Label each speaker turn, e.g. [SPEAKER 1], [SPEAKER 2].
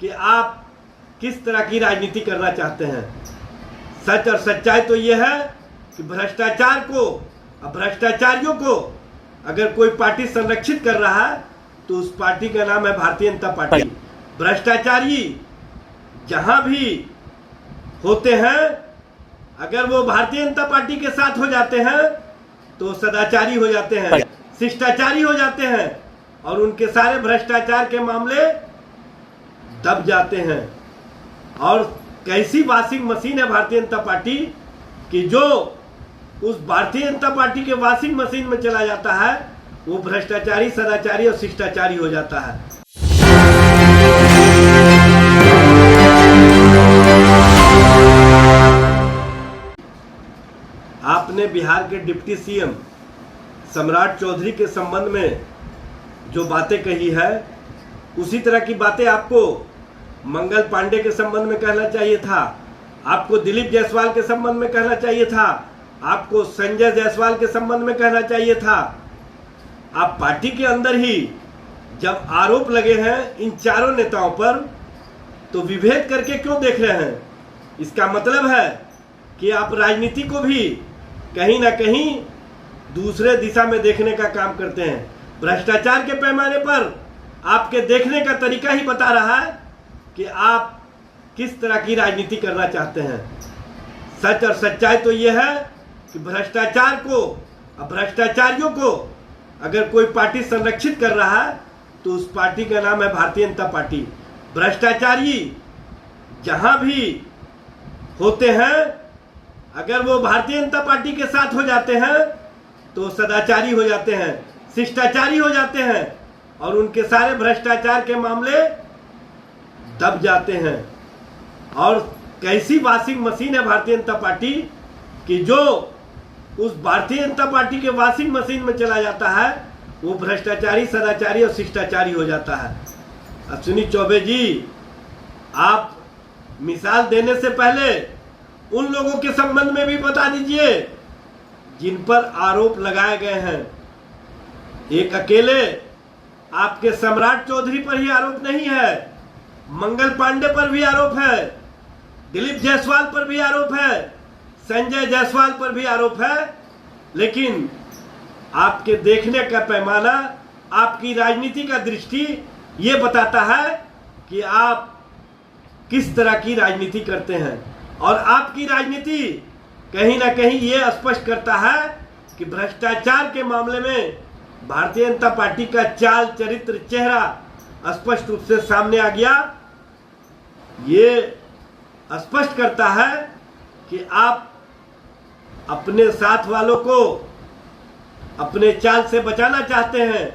[SPEAKER 1] कि आप किस तरह की राजनीति करना चाहते हैं। सच और सच्चाई तो ये है कि भ्रष्टाचार को और भ्रष्टाचारियों को अगर कोई पार्टी संरक्षित कर रहा है तो उस पार्टी का नाम है भारतीय जनता पार्टी। भ्रष्टाचारी जहां भी होते हैं, अगर वो भारतीय जनता पार्टी के साथ हो जाते हैं तो सदाचारी हो जाते हैं, शिष्टाचारी हो जाते हैं और उनके सारे भ्रष्टाचार के मामले दब जाते हैं। और कैसी वॉशिंग मशीन है भारतीय जनता पार्टी कि जो उस भारतीय जनता पार्टी के वॉशिंग मशीन में चला जाता है वो भ्रष्टाचारी, सदाचारी और शिष्टाचारी हो जाता है। आपने बिहार के डिप्टी सीएम सम्राट चौधरी के संबंध में जो बातें कही है, उसी तरह की बातें आपको मंगल पांडे के संबंध में कहना चाहिए था, आपको दिलीप जायसवाल के संबंध में कहना चाहिए था, आपको संजय जायसवाल के संबंध में कहना चाहिए था। आप पार्टी के अंदर ही जब आरोप लगे हैं इन चारों नेताओं पर तो विभेद करके क्यों देख रहे हैं? इसका मतलब है कि आप राजनीति को भी कहीं ना कहीं दूसरे दिशा में देखने का काम करते हैं। भ्रष्टाचार के पैमाने पर आपके देखने का तरीका ही बता रहा है कि आप किस तरह की राजनीति करना चाहते हैं। सच और सच्चाई तो ये है कि भ्रष्टाचार को और भ्रष्टाचारियों को अगर कोई पार्टी संरक्षित कर रहा है तो उस पार्टी का नाम है भारतीय जनता पार्टी। भ्रष्टाचारी जहां भी होते हैं, अगर वो भारतीय जनता पार्टी के साथ हो जाते हैं तो सदाचारी हो जाते हैं, शिष्टाचारी हो जाते हैं और उनके सारे भ्रष्टाचार के मामले दब जाते हैं। और कैसी वॉशिंग मशीन है भारतीय जनता पार्टी कि जो उस भारतीय जनता पार्टी के वॉशिंग मशीन में चला जाता है वो भ्रष्टाचारी, सदाचारी और शिष्टाचारी हो जाता है। अश्विनी चौबे जी, आप मिसाल देने से पहले उन लोगों के संबंध में भी बता दीजिए जिन पर आरोप लगाए गए हैं। एक अकेले आपके सम्राट चौधरी पर ही आरोप नहीं है, मंगल पांडे पर भी आरोप है, दिलीप जायसवाल पर भी आरोप है, संजय जायसवाल पर भी आरोप है। लेकिन आपके देखने का पैमाना, आपकी राजनीति का दृष्टि ये बताता है कि आप किस तरह की राजनीति करते हैं। और आपकी राजनीति कहीं ना कहीं ये स्पष्ट करता है कि भ्रष्टाचार के मामले में भारतीय जनता पार्टी का चाल, चरित्र, चेहरा स्पष्ट रूप से सामने आ गया। ये स्पष्ट करता है कि आप अपने साथ वालों को अपने चाल से बचाना चाहते हैं।